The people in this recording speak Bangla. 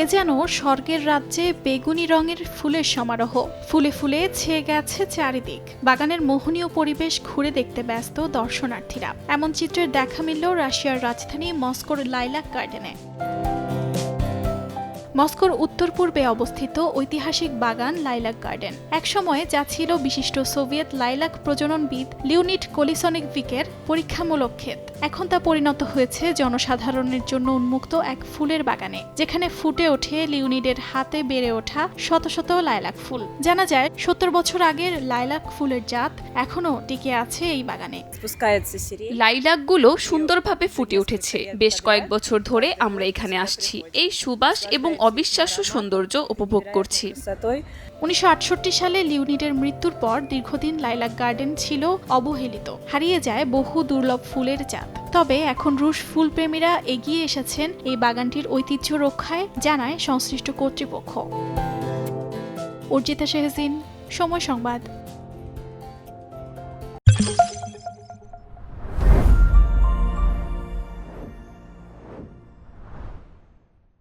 এ যেন স্বর্গের রাজ্যে বেগুনি রঙের ফুলের সমারোহ। ফুলে ফুলে ছেয়ে গেছে চারিদিক। বাগানের মোহনীয় পরিবেশ ঘুরে দেখতে ব্যস্ত দর্শনার্থীরা। এমন চিত্রের দেখা মিলল রাশিয়ার রাজধানী মস্কোর লাইলাক গার্ডেনে। মস্কোর উত্তর পূর্বে অবস্থিত ঐতিহাসিক বাগান লাইলাক গার্ডেন একসময় যা ছিল বিশিষ্ট সোভিয়েত লাইলাক প্রজননবিদ লিওনিড কোলিসনিকভিকের পরীক্ষামূলক ক্ষেত, এখন তা পরিণত হয়েছে জনসাধারণের জন্য উন্মুক্ত এক ফুলের বাগানে, যেখানে ফুটে ওঠে লিওনিডের হাতে বেড়ে ওঠা শত শত লাইলাক ফুল। জানা যায় ৭০ বছর আগের লাইলাক ফুলের জাত এখনো টিকে আছে এই বাগানে। লাইলাকগুলো সুন্দরভাবে ফুটে উঠেছে। বেশ কয়েক বছর ধরে আমরা এখানে আসছি, এই সুবাস এবং অবিশ্বাস্য সৌন্দর্য উপভোগ করছি। ১৯৬৮ সালে লিওনিডের মৃত্যুর পর দীর্ঘদিন লাইলাক গার্ডেন ছিল অবহেলিত, হারিয়ে যায় বহু দুর্লভ ফুলের জাত। তবে এখন রুশ ফুলপ্রেমীরা এগিয়ে এসেছেন এই বাগানটির ঐতিহ্য রক্ষায়, জানায় সংশ্লিষ্ট কর্তৃপক্ষ। অর্জিতা শেহজিন, সময় সংবাদ।